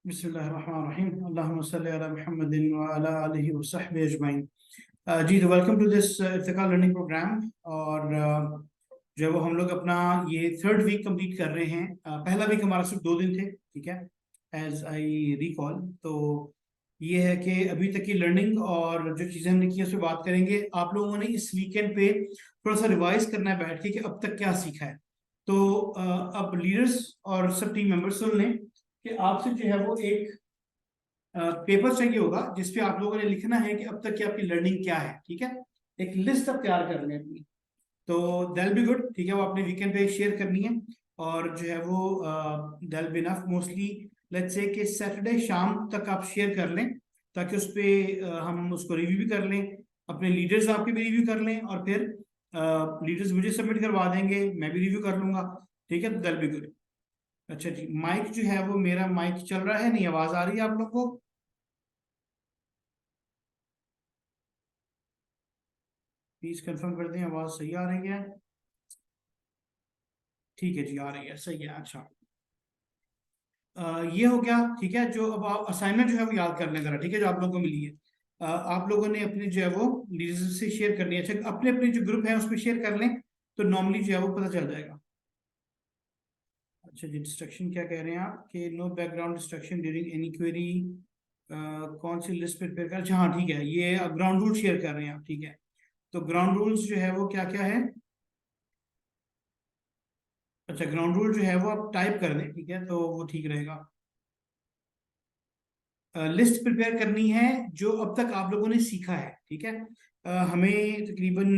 बिस्मिल्लाहिर्रहमानिर्रहीम अल्लाहुम्मा सल्ली अला मुहम्मदिन व अला आलिहि व सहबिहि अजमईन। जी तो welcome to this Irtiqa learning programme. और जो वो हम लोग अपना ये थर्ड वीक कंप्लीट कर रहे हैं। पहला वीक हमारा सिर्फ 2 दिन थे, ठीक है, एज आई रिकॉल। तो ये है कि अभी तक की लर्निंग और जो चीज़ें हमने की उस पर बात करेंगे। आप लोगों ने इस वीकेंड पे थोड़ा सा रिवाइज करना है बैठ के कि अब तक क्या सीखा है। तो अब लीडर्स और सब टीम मेंबर्स सुन लें कि आपसे जो है वो एक पेपर चाहिए होगा जिसपे आप लोगों ने लिखना है कि अब तक की आपकी लर्निंग क्या है, ठीक है। एक लिस्ट आप तैयार कर लें अपनी। तो दैल बी गुड, ठीक है, वो अपने वीकेंड पे शेयर करनी है। और जो है वो दैल be enough, mostly let's say कि सैटरडे शाम तक आप शेयर कर लें, ताकि उस पर हम उसको रिव्यू भी कर लें, अपने लीडर्स आपके भी रिव्यू कर लें, और फिर लीडर्स मुझे सबमिट करवा देंगे, मैं भी रिव्यू कर लूंगा, ठीक है। तो दैल बी गुड। अच्छा जी, माइक जो है वो मेरा माइक चल रहा है, नहीं आवाज आ रही है आप लोग को? प्लीज कंफर्म कर दें आवाज सही आ रही है। ठीक है जी, आ रही है, सही है। अच्छा, ये हो गया, ठीक है। जो अब आप असाइनमेंट जो है वो याद कर लें जरा, ठीक है, जो आप लोगों को मिली है। आप लोगों ने अपनी जो है वो लीडर्स से शेयर करनी है। अच्छा, अपने अपने जो ग्रुप है उस पर शेयर कर लें, तो नॉर्मली जो है वो पता चल जाएगा। अच्छा जी, डिस्ट्रक्शन क्या कह रहे हैं आप कि no background distraction during any query. कौन सी लिस्ट प्रिपेयर कर? अच्छा हाँ, ठीक है, ये ग्राउंड रूल शेयर कर रहे हैं आप, ठीक है। तो ग्राउंड रूल्स जो है वो क्या क्या है? अच्छा, ग्राउंड रूल जो है वो आप टाइप कर दें, ठीक है, तो वो ठीक रहेगा। लिस्ट प्रिपेयर करनी है जो अब तक आप लोगों ने सीखा है, ठीक है। हमें तकरीबन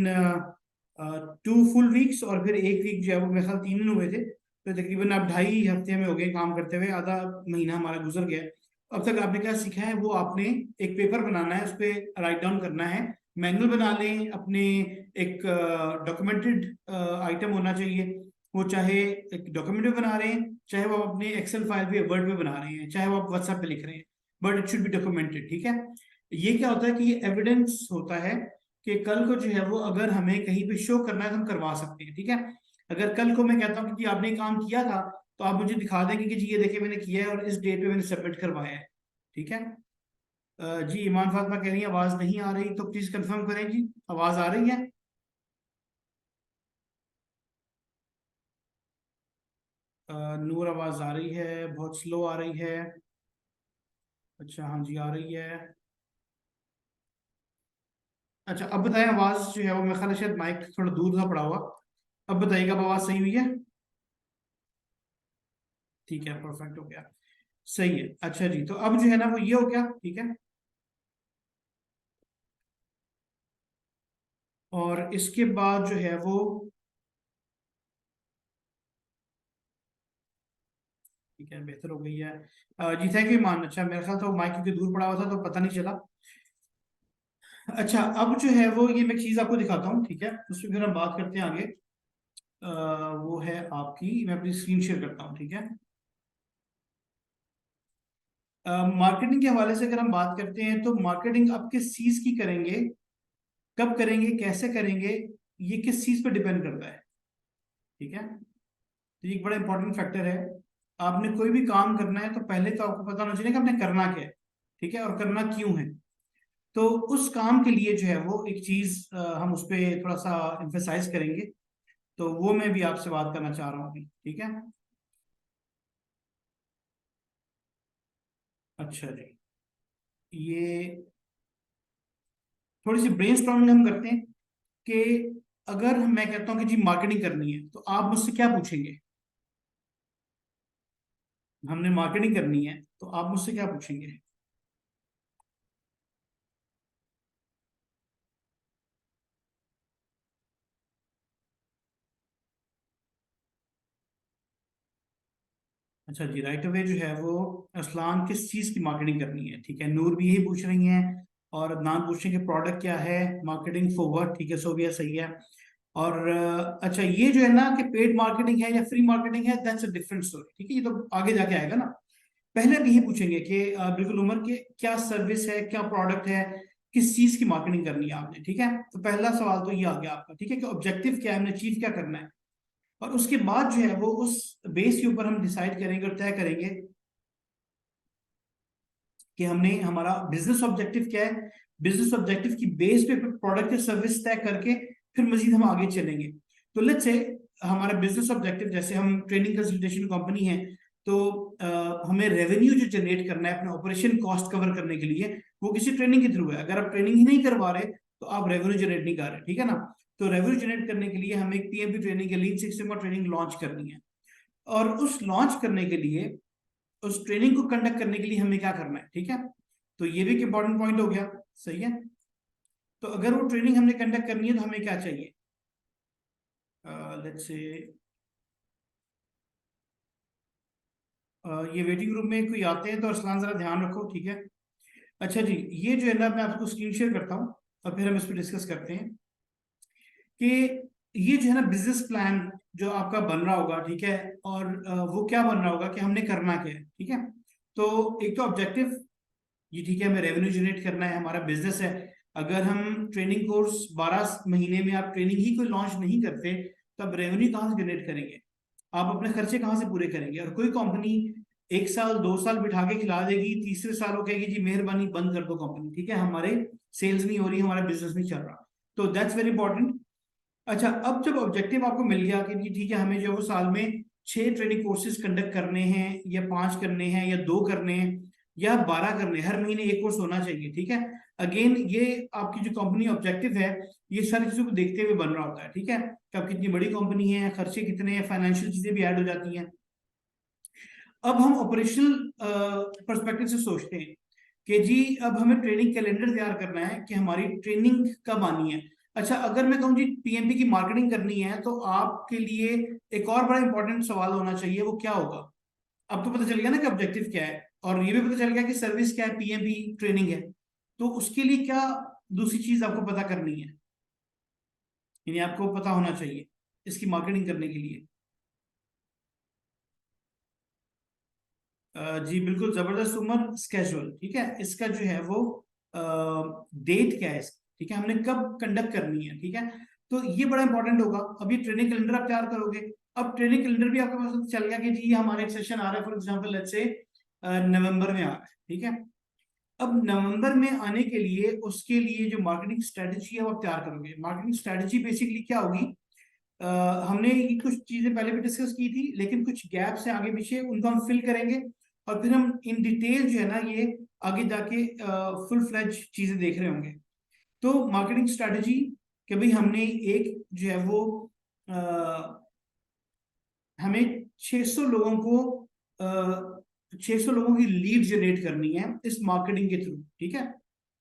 2 फुल वीक्स और फिर एक वीक जो है वो मेरे ख्याल 3 दिन हुए थे, तो तकरीबन अब 2.5 हफ्ते में हो गए काम करते हुए, आधा महीना हमारा गुजर गया है। अब तक आपने क्या सीखा है वो आपने एक पेपर बनाना है, उस पर राइट डाउन करना है, मैनुअल बना लें अपने। एक डॉक्यूमेंटेड आइटम होना चाहिए, वो चाहे एक डॉक्यूमेंट में बना रहे हैं, चाहे वो आप अपने एक्सेल फाइल पे वर्ड में बना रहे हैं, चाहे वो आप व्हाट्सएप पे लिख रहे हैं, but it should be documented, ठीक है। ये क्या होता है कि ये एविडेंस होता है कि कल को जो है वो अगर हमें कहीं पे शो करना है तो हम करवा सकते हैं, ठीक है। अगर कल को मैं कहता हूँ कि आपने काम किया था, तो आप मुझे दिखा देंगे कि जी ये देखिए मैंने किया है और इस डेट पे मैंने सबमिट करवाया है, ठीक है। जी ईमान फातिमा कह रही है आवाज नहीं आ रही, तो प्लीज कंफर्म करें जी, आवाज आ रही है? नूर आवाज आ रही है, बहुत स्लो आ रही है। अच्छा हाँ जी, आ रही है। अच्छा, अब बताएं, आवाज जो है वो मेरे ख्याल है शायद माइक थोड़ा दूर था पड़ा हुआ। अब बताइएगा, अब आवाज सही हुई है? ठीक है, परफेक्ट हो गया, सही है। अच्छा जी, तो अब जो है ना वो ये हो गया, ठीक है। और इसके बाद जो है वो, ठीक है, बेहतर हो गई है। जी थैंक यू मान। अच्छा, मेरे ख्याल तो माइक क्योंकि दूर पड़ा हुआ था तो पता नहीं चला। अच्छा, अब जो है वो ये मैं चीज आपको दिखाता हूँ, ठीक है, उस पर फिर हम बात करते हैं आगे। वो है आपकी, मैं अपनी स्क्रीन शेयर करता हूँ, ठीक है। मार्केटिंग के हवाले से अगर हम बात करते हैं तो मार्केटिंग आप किस चीज की करेंगे, कब करेंगे, कैसे करेंगे, ये किस चीज पर डिपेंड करता है, ठीक है। तो ये एक बड़ा इंपॉर्टेंट फैक्टर है। आपने कोई भी काम करना है तो पहले तो आपको पता होना चाहिए कि आपने करना क्या है, ठीक है, और करना क्यों है। तो उस काम के लिए जो है वो एक चीज हम उस पर थोड़ा सा एम्फेसाइज करेंगे। तो वो मैं भी आपसे बात करना चाह रहा हूँ अभी, ठीक है। अच्छा जी, ये थोड़ी सी ब्रेनस्टॉर्मिंग हम करते हैं कि अगर मैं कहता हूँ कि जी मार्केटिंग करनी है तो आप मुझसे क्या पूछेंगे? हमने मार्केटिंग करनी है तो आप मुझसे क्या पूछेंगे? अच्छा जी, राइट अवे जो है वो असलान किस चीज़ की मार्केटिंग करनी है, ठीक है। नूर भी यही पूछ रही हैं, और अदनान पूछ रहे हैं कि प्रोडक्ट क्या है, मार्केटिंग फॉर व्हाट, ठीक है, सो भी सही है। और अच्छा, ये जो है ना कि पेड मार्केटिंग है या फ्री मार्केटिंग है, दैट्स अ डिफरेंट स्टोरी, ठीक है, ये तो आगे जाके आएगा ना। पहले भी यही पूछेंगे कि बिल्कुल उमर के क्या सर्विस है, क्या प्रोडक्ट है, किस चीज़ की मार्केटिंग करनी है आपने, ठीक है। तो पहला सवाल तो ये आ गया आपका, ठीक है, कि ऑब्जेक्टिव क्या है, हमने अचीव क्या करना है। और उसके बाद जो है वो उस बेस के ऊपर हम डिसाइड करेंगे और तय करेंगे कि हमने हमारा बिजनेस ऑब्जेक्टिव क्या है, बिजनेस ऑब्जेक्टिव की बेस पे प्रोडक्ट या सर्विस तय करके फिर मजीद हम आगे चलेंगे। तो लेट्स से हमारा बिजनेस ऑब्जेक्टिव, जैसे हम ट्रेनिंग कंसल्टेशन कंपनी है, तो हमें रेवेन्यू जो जनरेट करना है अपना ऑपरेशन कॉस्ट कवर करने के लिए, वो किसी ट्रेनिंग के थ्रू है। अगर आप ट्रेनिंग ही नहीं करवा रहे तो आप रेवेन्यू जनरेट नहीं कर रहे, ठीक है ना। तो रेवेन्यू जनरेट करने के लिए हमें एक PMP training, lean six sigma training launch करनी है। और उस लॉन्च करने के लिए, उस ट्रेनिंग को कंडक्ट करने के लिए हमें क्या करना है, ठीक है। तो ये भी एक इंपॉर्टेंट पॉइंट हो गया, सही है। तो अगर वो ट्रेनिंग हमने कंडक्ट करनी है तो हमें क्या चाहिए, लेट्स से ये वेटिंग रूम में कोई आते हैं तो अरसलान जरा ध्यान रखो, ठीक है। अच्छा जी, ये जो है ना मैं आपको स्क्रीन शेयर करता हूँ और फिर हम इस पर डिस्कस करते हैं कि ये जो है ना बिजनेस प्लान जो आपका बन रहा होगा, ठीक है। और वो क्या बन रहा होगा कि हमने करना क्या है, ठीक है। तो एक तो ऑब्जेक्टिव ये, ठीक है, हमें रेवेन्यू जनरेट करना है, हमारा बिजनेस है। अगर हम ट्रेनिंग कोर्स 12 महीने में आप ट्रेनिंग ही कोई लॉन्च नहीं करते तो आप रेवेन्यू कहाँ से जनरेट करेंगे, आप अपने खर्चे कहाँ से पूरे करेंगे। और कोई कंपनी 1 साल 2 साल बिठा के खिला देगी, तीसरे साल वो कहेगी जी मेहरबानी बंद कर दो कंपनी, ठीक है, हमारे सेल्स नहीं हो रही, हमारा बिजनेस नहीं चल रहा। तो दैट्स वेरी इंपॉर्टेंट। अच्छा, अब जब ऑब्जेक्टिव आपको मिल गया कि जी ठीक है, हमें जो वो साल में 6 ट्रेनिंग कोर्सेज कंडक्ट करने हैं, या 5 करने हैं, या 2 करने हैं, या 12 करने हैं, हर महीने एक कोर्स होना चाहिए, ठीक है। अगेन ये आपकी जो कंपनी ऑब्जेक्टिव है, ये सारी चीजों को देखते हुए बन रहा होता है, ठीक है, कि आप कितनी बड़ी कंपनी है, खर्चे कितने हैं, फाइनेंशियल चीजें भी ऐड हो जाती हैं। अब हम ऑपरेशनल पर्सपेक्टिव से सोचते हैं कि जी अब हमें ट्रेनिंग कैलेंडर तैयार करना है कि हमारी ट्रेनिंग कब आनी है। अच्छा, अगर मैं कहूँ जी पीएमपी की मार्केटिंग करनी है तो आपके लिए एक और बड़ा इंपॉर्टेंट सवाल होना चाहिए, वो क्या होगा। अब तो पता चल गया ना कि ऑब्जेक्टिव क्या है, और ये भी पता चल गया कि सर्विस क्या है, पीएमपी ट्रेनिंग है। तो उसके लिए क्या दूसरी चीज आपको पता करनी है, यानी आपको पता होना चाहिए इसकी मार्केटिंग करने के लिए। जी बिल्कुल जबरदस्त उमर, स्केजुअल, ठीक है, इसका जो है वो डेट क्या है इसका, ठीक है, हमने कब कंडक्ट करनी है, ठीक है। तो ये बड़ा इंपॉर्टेंट होगा। अभी ट्रेनिंग कैलेंडर आप तैयार करोगे, अब ट्रेनिंग कैलेंडर भी आपके पास पता चल गया कि जी ये हमारा एक सेशन आ रहा है, फॉर एग्जाम्पल लेट्स से नवंबर में आ रहा है, ठीक है। अब नवंबर में आने के लिए उसके लिए जो मार्केटिंग स्ट्रेटजी है वो आप तैयार करोगे। मार्केटिंग स्ट्रेटजी बेसिकली क्या होगी, अ, हमने ये कुछ चीजें पहले भी डिस्कस की थी, लेकिन कुछ गैप्स हैं आगे पीछे, उनको हम फिल करेंगे। और फिर हम इन डिटेल जो है ना ये आगे जाके फुल फ्लेज चीजें देख रहे होंगे। तो मार्केटिंग स्ट्रेटजी कि भाई हमने एक जो है वो हमें 600 लोगों को 600 लोगों की लीड जनरेट करनी है इस मार्केटिंग के थ्रू, ठीक है।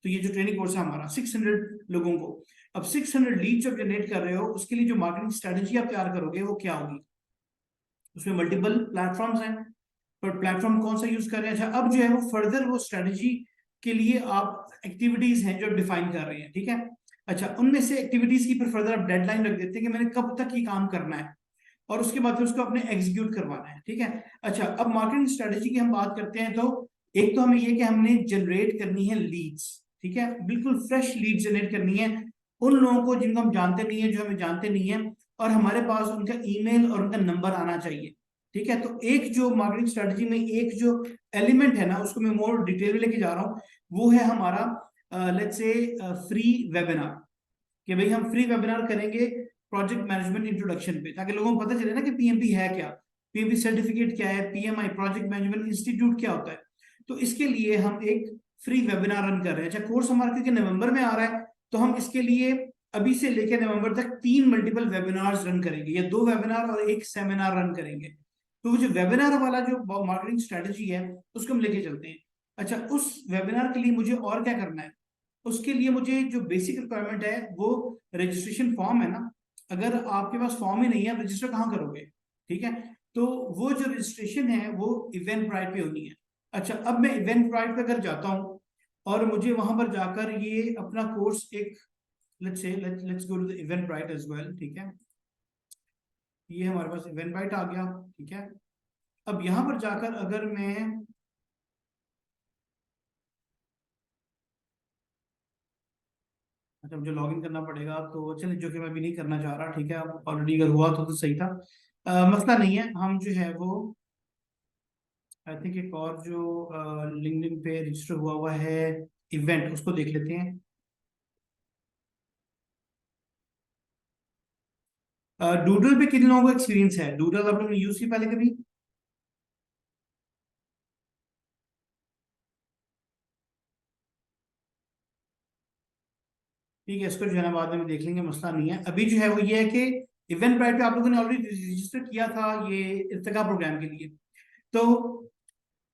तो ये जो ट्रेनिंग कोर्स है हमारा 600 लोगों को, अब 600 लीड जब जनरेट कर रहे हो उसके लिए जो मार्केटिंग स्ट्रेटजी आप तैयार करोगे वो क्या होगी। उसमें मल्टीपल प्लेटफॉर्म्स हैं, पर प्लेटफॉर्म कौन सा यूज कर रहे हैं। अच्छा, अब जो है वो फर्दर वो स्ट्रेटजी के लिए आप एक्टिविटीज हैं जो डिफाइन कर रहे हैं, ठीक है। अच्छा, उनमें से एक्टिविटीज की फिर फर्दर आप डेडलाइन रख देते हैं कि मैंने कब तक ये काम करना है, और उसके बाद फिर उसको अपने एग्जीक्यूट करवाना है, ठीक है। अच्छा, अब मार्केटिंग स्ट्रेटजी की हम बात करते हैं, तो एक तो हमें ये कि हमने जनरेट करनी है लीड्स, ठीक है, बिल्कुल फ्रेश लीड जनरेट करनी है उन लोगों को जिनको हम जानते नहीं है, जो हमें जानते नहीं है, और हमारे पास उनका ईमेल और उनका नंबर आना चाहिए, ठीक है। तो एक जो मार्केटिंग स्ट्रेटजी में एक जो एलिमेंट है ना, उसको मैं मोर डिटेल में लेके जा रहा हूँ, वो है हमारा लेट्स से फ्री वेबिनार। कि भाई हम फ्री वेबिनार करेंगे प्रोजेक्ट मैनेजमेंट इंट्रोडक्शन पे, ताकि लोगों को पता चले ना कि पीएमपी है क्या, पीएमपी सर्टिफिकेट क्या है, पीएमआई प्रोजेक्ट मैनेजमेंट इंस्टीट्यूट क्या होता है। तो इसके लिए हम एक फ्री वेबिनार रन कर रहे हैं। अच्छा, कोर्स हमारा क्योंकि नवंबर में आ रहा है, तो हम इसके लिए अभी से लेकर नवंबर तक 3 मल्टीपल वेबिनार्स रन करेंगे, या 2 वेबिनार और एक सेमिनार रन करेंगे। तो वो जो वेबिनार वाला जो मार्केटिंग स्ट्रेटजी है उसको हम लेके चलते हैं। अच्छा, उस वेबिनार के लिए मुझे और क्या करना है, उसके लिए मुझे जो बेसिक रिक्वायरमेंट है वो रजिस्ट्रेशन फॉर्म है ना। अगर आपके पास फॉर्म ही नहीं है, आप रजिस्टर कहाँ करोगे, ठीक है। तो वो जो रजिस्ट्रेशन है वो इवेंट ब्राइट पे होनी है। अच्छा, अब मैं इवेंट ब्राइट पे अगर जाता हूँ और मुझे वहां पर जाकर ये अपना कोर्स एक, let's go to the Eventbrite as well, ठीक है। ये हमारे पास इवेंट ब्राइट आ गया, ठीक है। अब यहाँ पर जाकर अगर मैं, अच्छा मुझे लॉग इन करना पड़ेगा, तो चलिए, जो कि मैं भी नहीं करना चाह रहा, ठीक है, अब ऑलरेडी अगर हुआ तो सही था। मसला नहीं है, हम जो है वो आई थिंक एक और जो लिंक्डइन पे रजिस्टर हुआ हुआ है इवेंट, उसको देख लेते हैं। डूडल पे कितने लोगों को एक्सपीरियंस है? डूडल आप लोगों ने यूज की पहले कभी? ठीक है, इसको जो है ना बाद में देख लेंगे, मसला नहीं है। अभी जो है वो ये है कि इवेंट ब्राइट पे आप लोगों ने ऑलरेडी रजिस्टर किया था ये इर्तिका प्रोग्राम के लिए। तो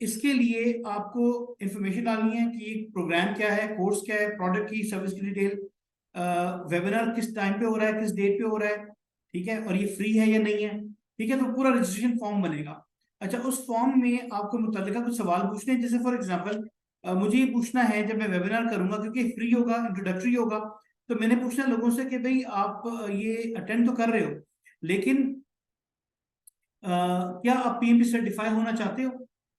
इसके लिए आपको इंफॉर्मेशन डालनी है कि प्रोग्राम क्या है, कोर्स क्या है, प्रोडक्ट की सर्विस की डिटेल, वेबिनार किस टाइम पे हो रहा है, किस डेट पे हो रहा है, ठीक है, और ये फ्री है या नहीं है। ठीक है, तो पूरा रजिस्ट्रेशन फॉर्म बनेगा। अच्छा, उस फॉर्म में आपको मुतल्लिका कुछ सवाल पूछने हैं, जैसे फॉर एग्जांपल मुझे ये पूछना है जब मैं वेबिनार करूंगा, क्योंकि फ्री होगा, इंट्रोडक्टरी होगा, तो मैंने पूछना लोगों से कि भाई आप ये अटेंड तो कर रहे हो, लेकिन क्या आप पीएमपी सर्टिफाई होना चाहते हो?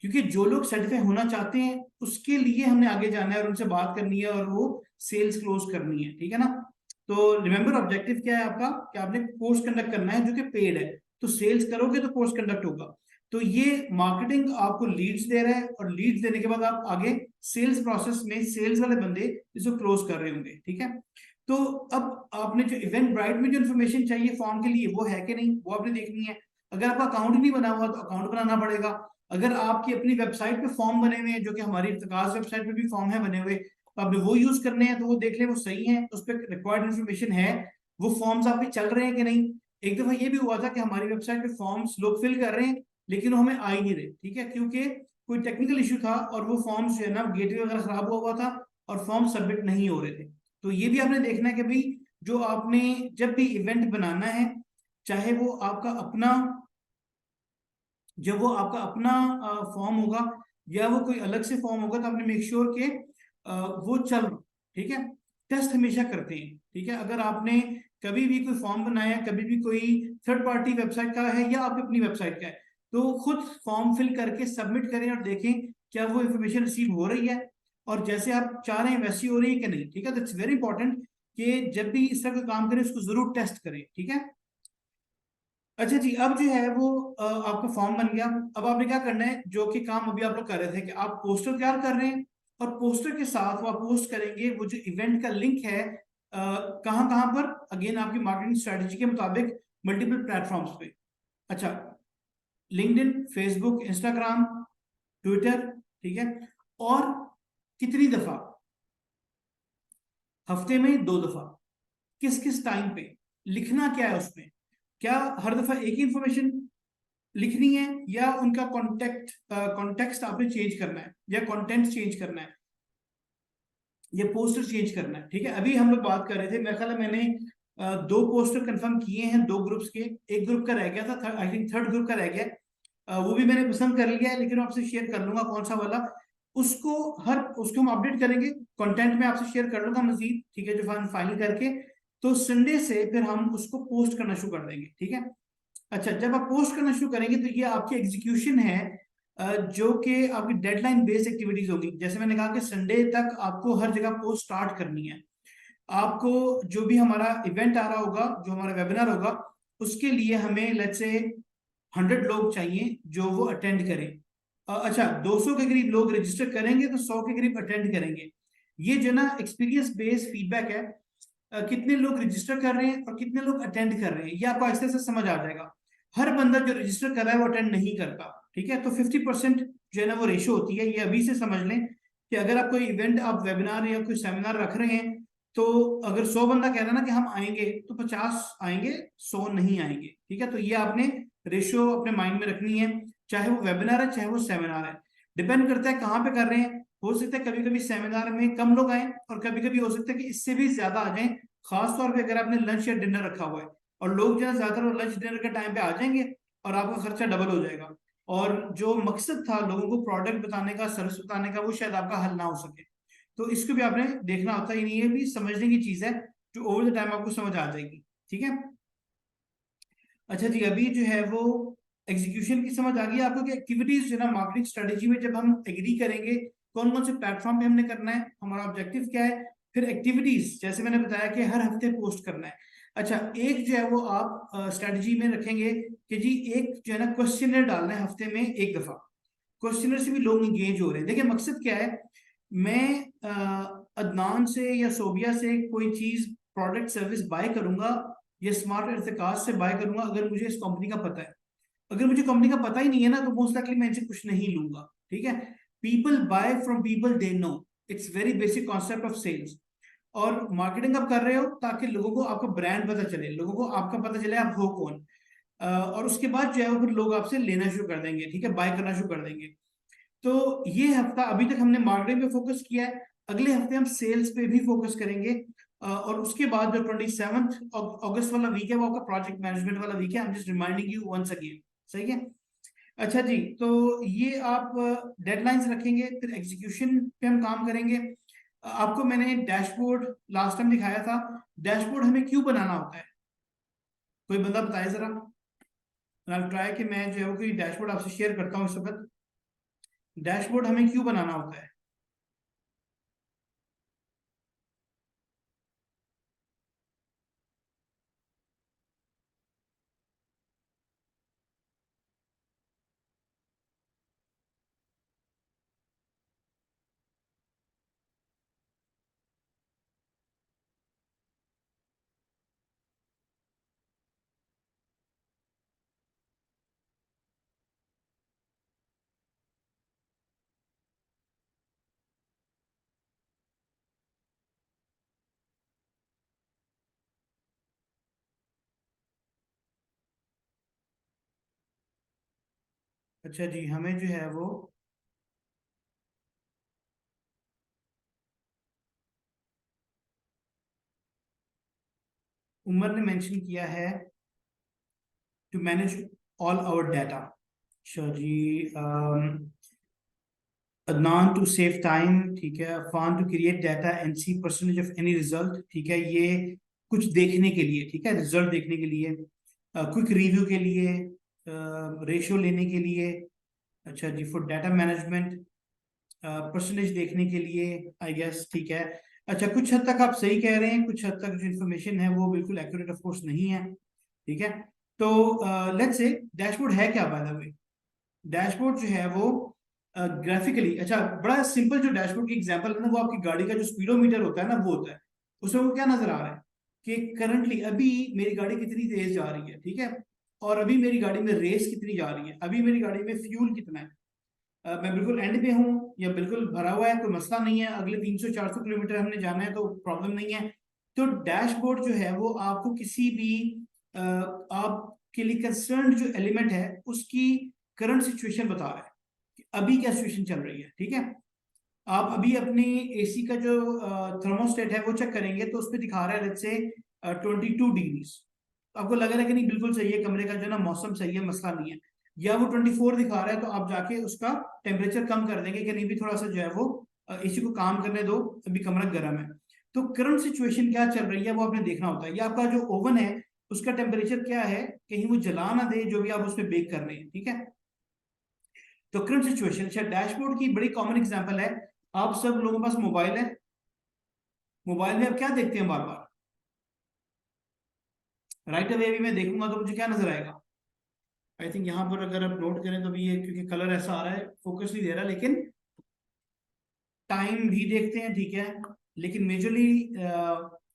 क्योंकि जो लोग सर्टिफाई होना चाहते हैं उसके लिए हमने आगे जाना है और उनसे बात करनी है और वो सेल्स क्लोज करनी है, ठीक है ना। तो रिमेंबर, ऑब्जेक्टिव क्या है आपका कि आपने कोर्स कंडक्ट करना है जो कि पेड है, तो सेल्स करोगे तो कोर्स कंडक्ट होगा। तो ये मार्केटिंग आपको लीड्स दे रहा है, और लीड्स देने के बाद आप आगे सेल्स प्रोसेस में सेल्स वाले बंदे इसको क्लोज कर रहे होंगे, ठीक है। तो अब आपने जो इवेंट ब्राइट में जो इन्फॉर्मेशन चाहिए फॉर्म के लिए, वो है कि नहीं, वो आपने देखनी है। अगर आपका अकाउंट नहीं बना हुआ तो अकाउंट बनाना पड़ेगा। अगर आपकी अपनी वेबसाइट पे फॉर्म बने हुए हैं, जो कि हमारी इफ्तिकार वेबसाइट पे भी फॉर्म है बने हुए, तो आपने वो यूज करने हैं, तो वो देख ले वो सही है, उस पर रिक्वायर्ड इन्फॉर्मेशन है, वो फॉर्म्स आपके चल रहे हैं कि नहीं। एक दफा ये भी हुआ था कि हमारी वेबसाइट पे फॉर्म्स लोग फिल कर रहे हैं लेकिन वो हमें आ ही नहीं रहे, ठीक है, क्योंकि कोई टेक्निकल इशू था और वो फॉर्म्स जो है ना गेटवे वगैरह खराब हुआ हुआ था और फॉर्म सबमिट नहीं हो रहे थे। तो ये भी आपने देखना है कि भाई जो आपने जब भी इवेंट बनाना है, चाहे वो आपका अपना, जब वो आपका अपना फॉर्म होगा या वो कोई अलग से फॉर्म होगा, तो आपने मेक श्योर के वो चल रहा, ठीक है। टेस्ट हमेशा करते हैं, ठीक है। अगर आपने कभी भी कोई फॉर्म बनाया, कभी भी कोई थर्ड पार्टी वेबसाइट का है या आपकी अपनी वेबसाइट का है, तो खुद फॉर्म फिल करके सबमिट करें और देखें क्या वो इन्फॉर्मेशन रिसीव हो रही है और जैसे आप चाह रहे हैं वैसी हो रही है कि नहीं, ठीक है। दैट्स वेरी इंपॉर्टेंट कि जब भी इस तरह का काम करें उसको जरूर टेस्ट करें, ठीक है। अच्छा जी, अब जो है वो आपका फॉर्म बन गया। अब आपने क्या करना है, जो कि काम अभी आप लोग कर रहे थे कि आप पोस्टर तैयार कर रहे हैं, और पोस्टर के साथ वो आप पोस्ट करेंगे वो जो इवेंट का लिंक है कहाँ कहाँ पर, अगेन आपकी मार्केटिंग स्ट्रेटेजी के मुताबिक मल्टीपल प्लेटफॉर्म्स पे। अच्छा, लिंक्डइन, फेसबुक, इंस्टाग्राम, ट्विटर, ठीक है। और कितनी दफा? हफ्ते में 2 दफा। किस किस टाइम पे? लिखना क्या है उसमें? क्या हर दफा एक ही इंफॉर्मेशन लिखनी है, या उनका कॉन्टेक्स्ट आपने चेंज करना है, या कंटेंट चेंज करना है, या पोस्टर चेंज करना है, ठीक है। अभी हम लोग बात कर रहे थे, मेरे ख्याल है मैंने 2 पोस्टर कंफर्म किए हैं 2 ग्रुप्स के। एक ग्रुप का रह गया था, आई थिंक थर्ड ग्रुप का रह गया। वो भी मैंने पसंद कर लिया है, लेकिन मैं आपसे शेयर कर लूंगा कौन सा वाला। उसको उसको हम अपडेट करेंगे, कंटेंट में आपसे शेयर कर लूंगा मजीद, ठीक है, जो फाइनल करके। तो संडे से फिर हम उसको पोस्ट करना शुरू कर देंगे, ठीक है। अच्छा, जब आप पोस्ट करना शुरू करेंगे तो ये आपकी एग्जीक्यूशन है, जो कि आपकी डेडलाइन बेस्ड एक्टिविटीज होगी। जैसे मैंने कहा कि संडे तक आपको हर जगह पोस्ट स्टार्ट करनी है। आपको जो भी हमारा इवेंट आ रहा होगा, जो हमारा वेबिनार होगा, उसके लिए हमें लेट्स से 100 लोग चाहिए जो वो अटेंड करें। अच्छा, 200 के करीब लोग रजिस्टर करेंगे तो 100 के करीब अटेंड करेंगे। ये जो ना एक्सपीरियंस बेस्ड फीडबैक है, कितने लोग रजिस्टर कर रहे हैं और कितने लोग अटेंड कर रहे हैं, ये आपको ऐसे से समझ आ जाएगा। हर बंदा जो रजिस्टर कर रहा है वो अटेंड नहीं करता, ठीक है। तो 50% जो है ना वो रेशो होती है, ये अभी से समझ लें कि अगर आप कोई इवेंट, आप वेबिनार या कोई सेमिनार रख रहे हैं, तो अगर 100 बंदा कह रहा है ना कि हम आएंगे, तो 50 आएंगे, 100 नहीं आएंगे, ठीक है। तो ये आपने रेशो अपने माइंड में रखनी है, चाहे वो वेबिनार है चाहे वो सेमिनार है। डिपेंड करता है कहाँ पे कर रहे हैं। हो सकता है कभी कभी सेमिनार में कम लोग आए और कभी कभी हो सकता है कि इससे भी ज्यादा आ जाएं, खासतौर पे अगर आपने लंच या डिनर रखा हुआ है, और लोग जो है ज्यादातर लंच डिनर के टाइम पे आ जाएंगे और आपका खर्चा डबल हो जाएगा, और जो मकसद था लोगों को प्रोडक्ट बताने का, सर्विस बताने का, वो शायद आपका हल ना हो सके। तो इसको भी आपने देखना होता है, ये भी समझने की चीज है जो ओवर द टाइम आपको समझ आ जाएगी, ठीक है। अच्छा जी, अभी जो है वो एग्जीक्यूशन की समझ आ गई आपको कि एक्टिविटीज जो है ना मार्केटिंग स्ट्रेटेजी में जब हम एग्री करेंगे कौन कौन से प्लेटफॉर्म पे हमने करना है, हमारा ऑब्जेक्टिव क्या है, फिर एक्टिविटीज जैसे मैंने बताया कि हर हफ्ते पोस्ट करना है। अच्छा, एक जो है वो आप स्ट्रेटजी में रखेंगे कि जी एक जो है ना क्वेश्चनर डालना है हफ्ते में 1 दफा। क्वेश्चनर से भी लोग इंगेज हो रहे हैं। देखिए मकसद क्या है, मैं अदनान से या सोबिया से कोई चीज प्रोडक्ट सर्विस बाय करूंगा या स्मार्ट इर्तिकाज से बाय करूंगा अगर मुझे इस कंपनी का पता है। अगर मुझे कंपनी का पता ही नहीं है ना, तो मोस्ट लाइकली मैं इनसे कुछ नहीं लूंगा। ठीक है, people buy from people they know, it's very basic concept of sales. और मार्केटिंग आप कर रहे हो ताकि लोगों को आपका ब्रांड पता चले, लोगों को आपका पता चले आप हो कौन। और उसके बाद जो है वो फिर लोग आपसे लेना शुरू कर देंगे, ठीक है, बाय करना शुरू कर देंगे। तो ये हफ्ता अभी तक हमने मार्केटिंग पे फोकस किया है, अगले हफ्ते हम सेल्स पे भी फोकस करेंगे। और उसके बाद जो 27 अगस्त वाला वीक है वो आपका प्रोजेक्ट मैनेजमेंट वाला वीक है। I am just reminding you once again. सही है। अच्छा जी, तो ये आप डेडलाइंस रखेंगे, फिर एग्जीक्यूशन पे हम काम करेंगे। आपको मैंने डैशबोर्ड लास्ट टाइम दिखाया था। डैशबोर्ड हमें क्यों बनाना होता है, कोई बंदा बताए जरा। ट्राई कि मैं जो है वो कोई डैशबोर्ड आपसे शेयर करता हूँ इस वक्त। डैशबोर्ड हमें क्यों बनाना होता है? अच्छा जी, हमें जो है वो उमर ने मेंशन किया है to manage all our data. अच्छा जी, अदनान टू सेव टाइम, ठीक है। Affan to create data and see percentage of any result, ठीक है। ये कुछ देखने के लिए, ठीक है, रिजल्ट देखने के लिए, क्विक रिव्यू के लिए, रेशियो लेने के लिए। अच्छा जी, फॉर डाटा मैनेजमेंट, परसेंटेज देखने के लिए, आई गेस, ठीक है। अच्छा, कुछ हद तक आप सही कह रहे हैं, कुछ हद तक जो इन्फॉर्मेशन है वो बिल्कुल एक्यूरेट ऑफ कोर्स नहीं है। ठीक है। तो लेट्स से डैशबोर्ड है क्या बाय द वे। डैशबोर्ड जो है वो ग्राफिकली, अच्छा, बड़ा सिंपल जो डैशबोर्ड की एग्जांपल है ना, वो आपकी गाड़ी का जो स्पीडोमीटर होता है ना, वो होता है। उसमें वो क्या नजर आ रहा है कि करंटली अभी मेरी गाड़ी कितनी तेज जा रही है, ठीक है। और अभी मेरी गाड़ी में रेस कितनी जा रही है, अभी मेरी गाड़ी में फ्यूल कितना है। मैं बिल्कुल एंड पे हूँ या बिल्कुल भरा हुआ है, कोई मसला नहीं है, अगले 300-400 किलोमीटर हमने जाना है तो प्रॉब्लम नहीं है। तो डैशबोर्ड जो है वो आपको किसी भी आपके लिए कंसर्न जो एलिमेंट है उसकी करंट सिचुएशन बता रहा है कि अभी क्या सिचुएशन चल रही है। ठीक है। आप अभी अपने एसी का जो थर्मोस्टेट है वो चेक करेंगे तो उस पर दिखा रहा है लेट्स से 22 डिग्रीज। तो आपको लग रहा है कि नहीं बिल्कुल सही है, कमरे का जो ना मौसम सही है, मसला नहीं है। या वो 24 दिखा रहा है तो आप जाके उसका टेम्परेचर कम कर देंगे कि नहीं भी थोड़ा सा जो है वो एसी को काम करने दो, अभी कमरा गर्म है। तो करंट सिचुएशन क्या चल रही है वो आपने देखना होता है। या आपका जो ओवन है उसका टेम्परेचर क्या है, कहीं वो जला ना दे जो भी आप उसमें बेक कर रहे हैं। ठीक है। तो करंट सिचुएशन, अच्छा, डैशबोर्ड की बड़ी कॉमन एग्जांपल है। आप सब लोगों के पास मोबाइल है, मोबाइल में आप क्या देखते हैं बार बार। राइट अवे भी मैं देखूंगा तो मुझे क्या नजर आएगा। आई थिंक यहाँ पर अगर आप नोट करें तो भी ये, क्योंकि कलर ऐसा आ रहा है, फोकस नहीं दे रहा, लेकिन टाइम भी देखते हैं, ठीक है। लेकिन मेजरली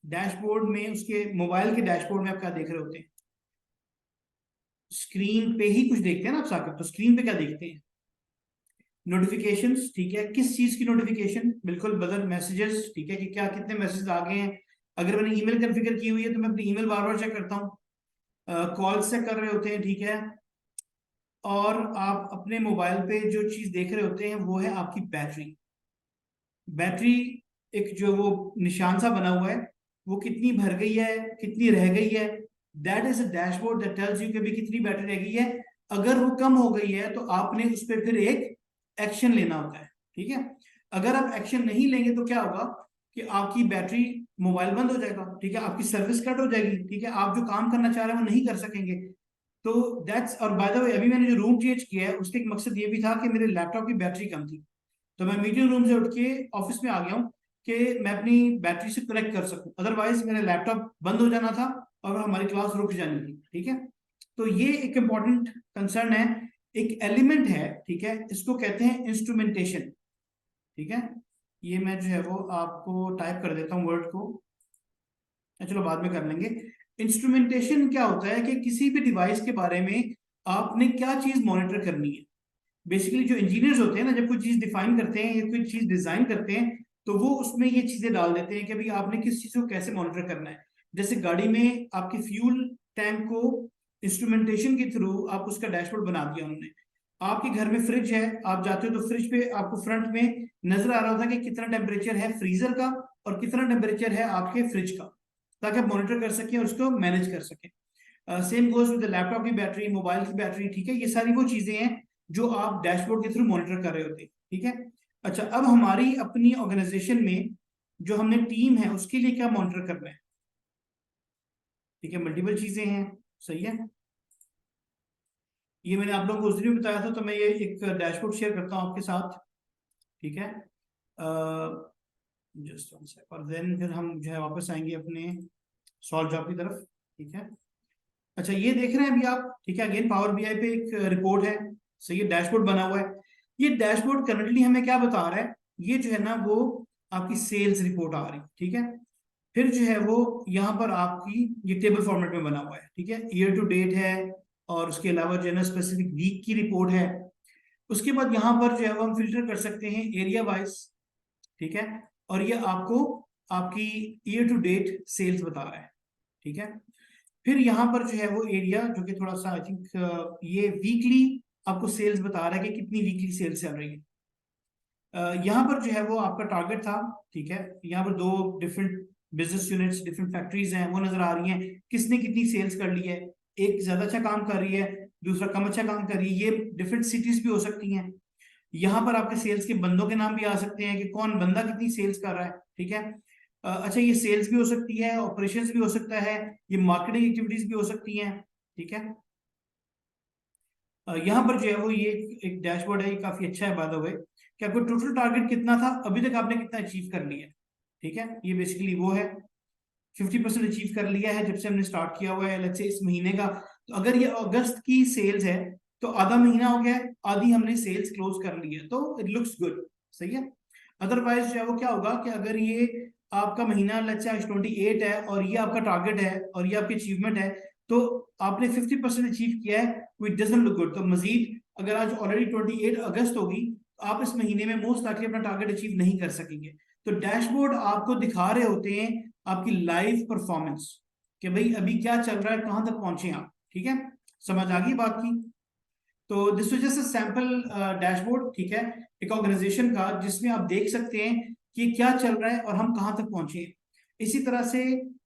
डैशबोर्ड में, उसके मोबाइल के डैशबोर्ड में आप क्या देख रहे होते हैं, स्क्रीन पे ही कुछ देखते हैं ना आप साकिब, तो स्क्रीन पे क्या देखते हैं, नोटिफिकेशंस, ठीक है। किस चीज की नोटिफिकेशन, बिल्कुल बदल मैसेजेस, ठीक है, कि क्या कितने मैसेज आ गए हैं। अगर मैंने ईमेल कॉन्फ़िगर की हुई है तो मैं अपनी ईमेल बार बार चेक करता हूँ। कॉल से कर रहे होते हैं, ठीक है। और आप अपने मोबाइल पे जो चीज देख रहे होते हैं वो है आपकी बैटरी। बैटरी एक जो वो निशान सा बना हुआ है, वो कितनी भर गई है, कितनी रह गई है। That is a dashboard that tells you कि भी कितनी बैटरी रह गई है। अगर वो कम हो गई है तो आपने उस पर फिर एक एक्शन लेना होता है। ठीक है। अगर आप एक्शन नहीं लेंगे तो क्या होगा कि आपकी बैटरी, मोबाइल बंद हो जाएगा, ठीक है, आपकी सर्विस कट हो जाएगी, ठीक है, आप जो काम करना चाह रहे हैं वो नहीं कर सकेंगे। तो दैट्स, और बाय द वे अभी मैंने जो रूम चेंज किया है उसका एक मकसद ये भी था कि मेरे लैपटॉप की बैटरी कम थी। तो मैं मीटिंग रूम से उठ के ऑफिस में आ गया हूँ कि मैं अपनी बैटरी से कनेक्ट कर सकूं, अदरवाइज मेरा लैपटॉप बंद हो जाना था और हमारी क्लास रुक जानी थी। ठीक है। तो ये एक इम्पॉर्टेंट कंसर्न है एक एलिमेंट है, ठीक है, इसको कहते हैं इंस्ट्रूमेंटेशन। ठीक है, ये मैं जो है वो आपको टाइप कर देता हूँ वर्ड को, चलो बाद में कर लेंगे। इंस्ट्रूमेंटेशन क्या होता है कि किसी भी डिवाइस के बारे में आपने क्या चीज मॉनिटर करनी है। बेसिकली जो इंजीनियर्स होते हैं ना, जब कोई चीज डिफाइन करते हैं या कोई चीज डिजाइन करते हैं, तो वो उसमें ये चीजें डाल देते हैं कि भाई आपने किस चीज को कैसे मॉनिटर करना है। जैसे गाड़ी में आपके फ्यूल टैंक को इंस्ट्रूमेंटेशन के थ्रू आप उसका डैशबोर्ड बना दिया उन्होंने। आपके घर में फ्रिज है, आप जाते हो तो फ्रिज पे आपको फ्रंट में नजर आ रहा होता है कि कितना टेम्परेचर है फ्रीजर का और कितना टेम्परेचर है आपके फ्रिज का, ताकि आप मॉनिटर कर सकें और उसको मैनेज कर सकें। सेम गोज विद लैपटॉप की बैटरी, मोबाइल की बैटरी। ठीक है, ये सारी वो चीजें हैं जो आप डैशबोर्ड के थ्रू मॉनिटर कर रहे होते हैं। ठीक है, अच्छा, अब हमारी अपनी ऑर्गेनाइजेशन में जो हमने टीम है उसके लिए क्या मॉनिटर करना है। ठीक है, मल्टीपल चीजें हैं, सही है। ये मैंने आप लोगों को उस दिन भी बताया था, तो मैं ये एक डैशबोर्ड शेयर करता हूँ आपके साथ। ठीक है, जस्ट वन सेक, और देन फिर हम जो है वापस आएंगे अपने सॉल्व जॉब की तरफ। ठीक है, अच्छा, ये देख रहे हैं अभी आप। ठीक है, अगेन पावर बीआई पे एक रिपोर्ट है, सही है, डैशबोर्ड बना हुआ है। ये डैशबोर्ड करंटली हमें क्या बता रहा है, ये जो है ना वो आपकी सेल्स रिपोर्ट आ रही है। ठीक है, फिर जो है वो यहाँ पर आपकी ये टेबल फॉर्मेट में बना हुआ है। ठीक है, ईयर टू डेट है, और उसके अलावा जो है ना स्पेसिफिक वीक की रिपोर्ट है। उसके बाद यहाँ पर जो है वो हम फिल्टर कर सकते हैं एरिया वाइज। ठीक है, और ये आपको आपकी ईयर टू डेट सेल्स बता रहा है। ठीक है, फिर यहाँ पर जो है वो एरिया जो कि थोड़ा सा आई थिंक ये वीकली आपको सेल्स बता रहा है कि कितनी वीकली सेल्स चल रही है। यहाँ पर जो है वो आपका टारगेट था। ठीक है, यहाँ पर दो different business units, different factories हैं, वो नजर आ रही हैं, किसने कितनी सेल्स कर ली है। एक ज्यादा अच्छा काम कर रही है, दूसरा कम अच्छा काम कर रही है। ये डिफरेंट सिटीज भी हो सकती हैं। यहाँ पर आपके सेल्स के बंदों के नाम भी आ सकते हैं कि कौन बंदा कितनी सेल्स कर रहा है। ठीक है, अच्छा, ये सेल्स भी हो सकती है, ऑपरेशंस भी हो सकता है, ये मार्केटिंग एक्टिविटीज भी हो सकती हैं। ठीक है, यहाँ पर जो है वो ये एक डैशबोर्ड है, ये काफी अच्छा है बाय द वे, कि आपको टोटल टारगेट कितना था, अभी तक आपने कितना अचीव कर लिया है। ठीक है, ये बेसिकली वो है, 50% अचीव कर लिया है जब से हमने स्टार्ट किया हुआ है, लेट्स से इस महीने का। तो अगर ये अगस्त की सेल्स है तो आधा महीना हो गया है, आधी हमने सेल्स क्लोज कर ली है, तो इट लुक्स गुड, सही है। अदरवाइज जो है वो क्या होगा कि अगर ये आपका महीना लेट्स से 28 है और ये आपका टारगेट है और ये आपकी अचीवमेंट है, तो आपने 50% अचीव किया है, विच डजंट लुक गुड। तो मजीद अगर आज ऑलरेडी 28 अगस्त होगी, तो आप इस महीने में मोस्ट लाइकली अपना टारगेट अचीव नहीं कर सकेंगे। तो डैशबोर्ड आपको दिखा रहे होते हैं आपकी लाइव परफॉर्मेंस, कि भाई अभी क्या चल रहा है, कहां तक पहुंचे आप। ठीक है, समझ आ गई बात की। तो this was just a sample dashboard. ठीक है, एक ऑर्गेनाइजेशन का, जिसमें आप देख सकते हैं कि क्या चल रहा है और हम कहां तक पहुंचे हैं। इसी तरह से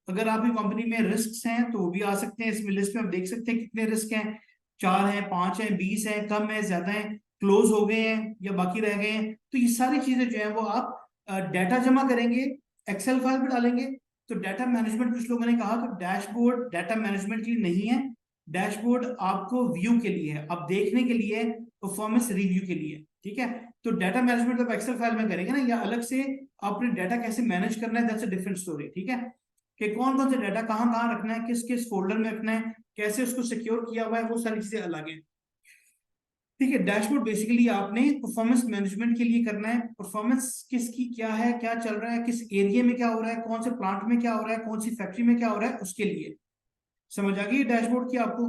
अगर आपकी कंपनी में रिस्क हैं तो वो भी आ सकते हैं इसमें, लिस्ट में आप देख सकते हैं कितने रिस्क हैं, 4 हैं, 5 हैं, 20 हैं, कम है, ज्यादा है, क्लोज हो गए हैं या बाकी रह गए हैं। तो ये सारी चीजें जो है वो आप डाटा जमा करेंगे, एक्सेल फाइल पे डालेंगे। तो डाटा मैनेजमेंट कुछ लोगों ने कहा तो डैशबोर्ड डाटा मैनेजमेंट के लिए नहीं है, डैशबोर्ड आपको व्यू के लिए है, आप देखने के लिए, परफॉर्मेंस रिव्यू के लिए। ठीक है, तो डाटा मैनेजमेंट आप एक्सेल फाइल में करेंगे ना, या अलग से आपने डाटा कैसे मैनेज करना है, दैट्स अ डिफरेंट स्टोरी। ठीक है, कि कौन कौन सा डाटा कहाँ कहाँ रखना है, किस किस फोल्डर में रखना है, कैसे उसको सिक्योर किया हुआ है, वो सारी चीजें अलग है। ठीक है, डैशबोर्ड बेसिकली आपने परफॉर्मेंस मैनेजमेंट के लिए करना है, परफॉर्मेंस किसकी क्या है, क्या चल रहा है, किस एरिया में क्या हो रहा है, कौन से प्लांट में क्या हो रहा है, कौन सी फैक्ट्री में क्या हो रहा है, उसके लिए। समझ आ गई डैशबोर्ड की आपको।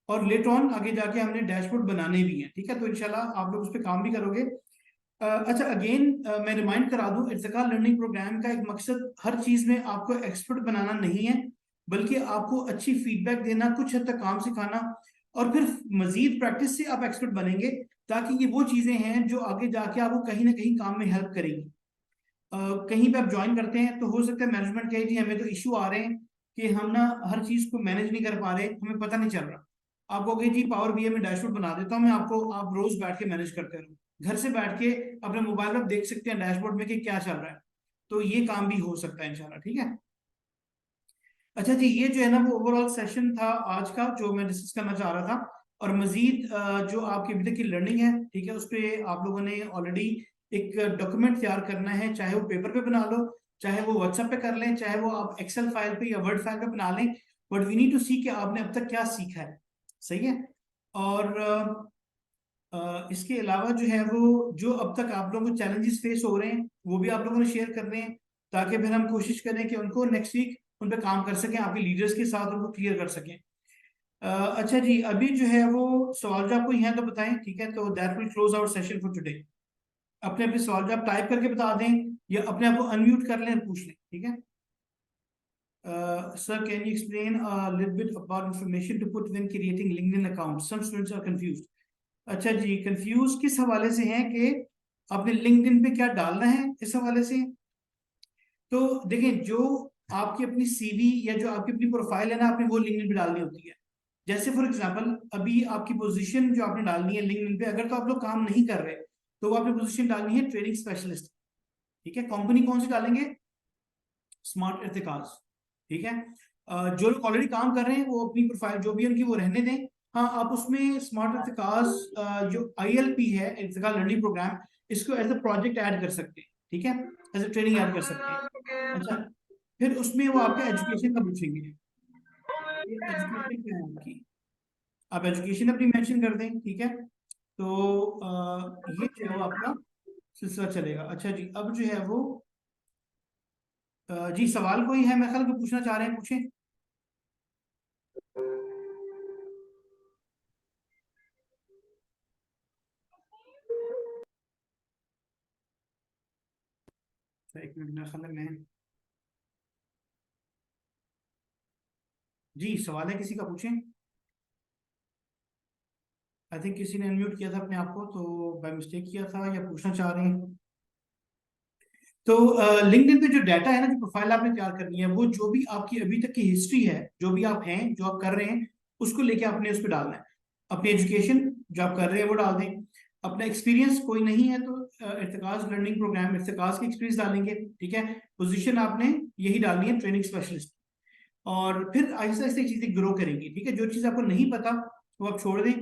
और लेटर ऑन आगे जाके हमने डैशबोर्ड बनाने भी हैं। ठीक है, तो इंशाल्लाह आप लोग उस पर काम भी करोगे। अच्छा, अगेन मैं रिमाइंड करा दूं, इर्तिका लर्निंग प्रोग्राम का एक मकसद हर चीज में आपको एक्सपर्ट बनाना नहीं है, बल्कि आपको अच्छी फीडबैक देना, कुछ हद तक काम सिखाना, और फिर मजीद प्रैक्टिस से आप एक्सपर्ट बनेंगे, ताकि ये वो चीजें हैं जो आगे जाके आपको कहीं ना कहीं काम में हेल्प करेगी। कहीं पे आप ज्वाइन करते हैं तो हो सकता है मैनेजमेंट कहे जी हमें तो इशू आ रहे हैं कि हम ना हर चीज को मैनेज नहीं कर पा रहे, हमें पता नहीं चल रहा। आप कहोगे जी पावर बीआई में डैशबोर्ड बना देता हूँ मैं आपको, आप रोज बैठ के मैनेज करते रहो, घर से बैठ के अपने मोबाइल पर देख सकते हैं डैशबोर्ड में कि क्या चल रहा है। तो ये काम भी हो सकता है इंशाल्लाह। ठीक है, अच्छा जी, ये जो है ना वो ओवरऑल सेशन था आज का जो मैं डिस्कस करना चाह रहा था। और मजीद जो आपकी अभी तक की लर्निंग है, ठीक है, उस पर आप लोगों ने ऑलरेडी एक डॉक्यूमेंट तैयार करना है, चाहे वो पेपर पे बना लो, चाहे वो व्हाट्सएप पे कर लें, चाहे वो आप एक्सेल फाइल पे या वर्ड फाइल पे बना लें। बट वी नीड टू सी कि आपने अब तक क्या सीखा है, सही है। और इसके अलावा जो है वो जो अब तक आप लोगों को चैलेंजेस फेस हो रहे हैं वो भी आप लोगों ने शेयर करने हैं, ताकि फिर हम कोशिश करें कि उनको नेक्स्ट वीक उन पर काम कर सकें, आपके लीडर्स के साथ उनको क्लियर कर सकें। अच्छा जी, अभी जो है वो सवाल जो आपको यहाँ तो बताएं, ठीक है, तो that will close our session for today. अपने अपने सवाल जो आप टाइप करके बता दें या अपने आप को अनम्यूट कर लें, पूछ लें, ठीक है। Sir, can you explain a little bit about information to put when creating LinkedIn account? Some students are confused. अच्छा जी, कंफ्यूज किस हवाले से हैं कि आपने लिंक्डइन पे क्या डालना है, इस हवाले से। तो देखें, जो आपकी अपनी सीवी या जो आपकी अपनी प्रोफाइल है ना, आपने वो लिंक्डइन पे डालनी होती है। जैसे फॉर एग्जांपल अभी आपकी पोजीशन जो आपने डालनी है लिंक्डइन पे, अगर तो आप लोग काम नहीं कर रहे तो वो आपने पोजीशन डालनी है ट्रेनिंग स्पेशलिस्ट, ठीक है। कंपनी कौन सी डालेंगे? स्मार्ट इर्तिकाज, ठीक है। जो लोग ऑलरेडी काम कर रहे हैं वो अपनी प्रोफाइल जो भी है उनकी वो रहने दें। हाँ, आप उसमें स्मार्ट इर्तिकाज जो ILP है, इर्तिकाल लर्निंग प्रोग्राम, इसको एज अ प्रोजेक्ट ऐड कर सकते हैं, ठीक है, एज अ ट्रेनिंग ऐड कर सकते हैं। अच्छा, फिर उसमें वो आपका एजुकेशन का पूछेंगे, एजुकेशन क्या है आपकी, आप एजुकेशन अपनी मेंशन कर दें, ठीक है। तो ये जो है वो आपका सिलसिला चलेगा। अच्छा जी, अब जो है वो जी सवाल कोई है मैं ख्याल को पूछना चाह रहे हैं, पूछें। एक मिनट, मेरा ख्याल में जी सवाल है किसी का, पूछें। आई थिंक किसी ने अनम्यूट किया था अपने आप को, तो बाय मिस्टेक किया था या पूछना चाह रहे हैं। तो लिंक्डइन पे जो डाटा है ना, जो प्रोफाइल आपने तैयार करनी है, वो जो भी आपकी अभी तक की हिस्ट्री है, जो भी आप हैं, जो आप कर रहे हैं, उसको लेके आपने उस पर डालना है। अपनी एजुकेशन जो आप कर रहे हैं वो डाल दें। अपना एक्सपीरियंस कोई नहीं है तो इर्तिकाज लर्निंग प्रोग्राम, इर्तिकाज की एक्सपीरियंस डालेंगे, ठीक है। पोजीशन आपने यही डालनी है, ट्रेनिंग स्पेशलिस्ट। और फिर आहिस्ता आहिस्ता चीजें ग्रो करेंगी, ठीक है। जो चीज आपको नहीं पता वो आप छोड़ दें।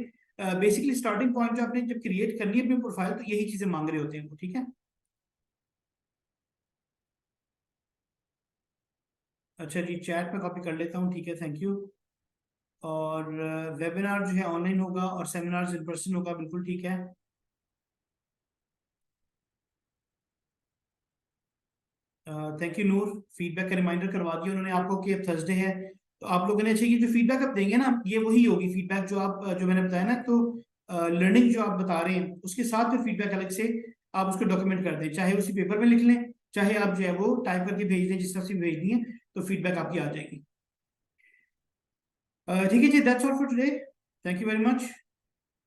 बेसिकली स्टार्टिंग पॉइंट जो आपने जब क्रिएट करनी है अपनी प्रोफाइल, तो यही चीजें मांग रहे होते हैं वो, ठीक है। अच्छा जी, चैट में कॉपी कर लेता हूँ, ठीक है, थैंक यू। और वेबिनार जो है ऑनलाइन होगा और सेमिनार इन पर्सन होगा, बिल्कुल ठीक है। थैंक यू नूर, फीडबैक का रिमाइंडर करवा दिया उन्होंने आपको कि अब थर्सडे है। तो आप लोगों ने अच्छा, ये जो फीडबैक आप देंगे ना, ये वही होगी फीडबैक जो आप जो मैंने बताया ना, तो लर्निंग जो आप बता रहे हैं उसके साथ फिर फीडबैक अलग से आप उसको डॉक्यूमेंट कर दें, चाहे उसी पेपर में लिख लें, चाहे आप जो है वो टाइप करके भेज दें, जिस तरह से भेजनी है, तो फीडबैक आपकी आ जाएगी। ठीक है जी, that's all for today, thank you very much.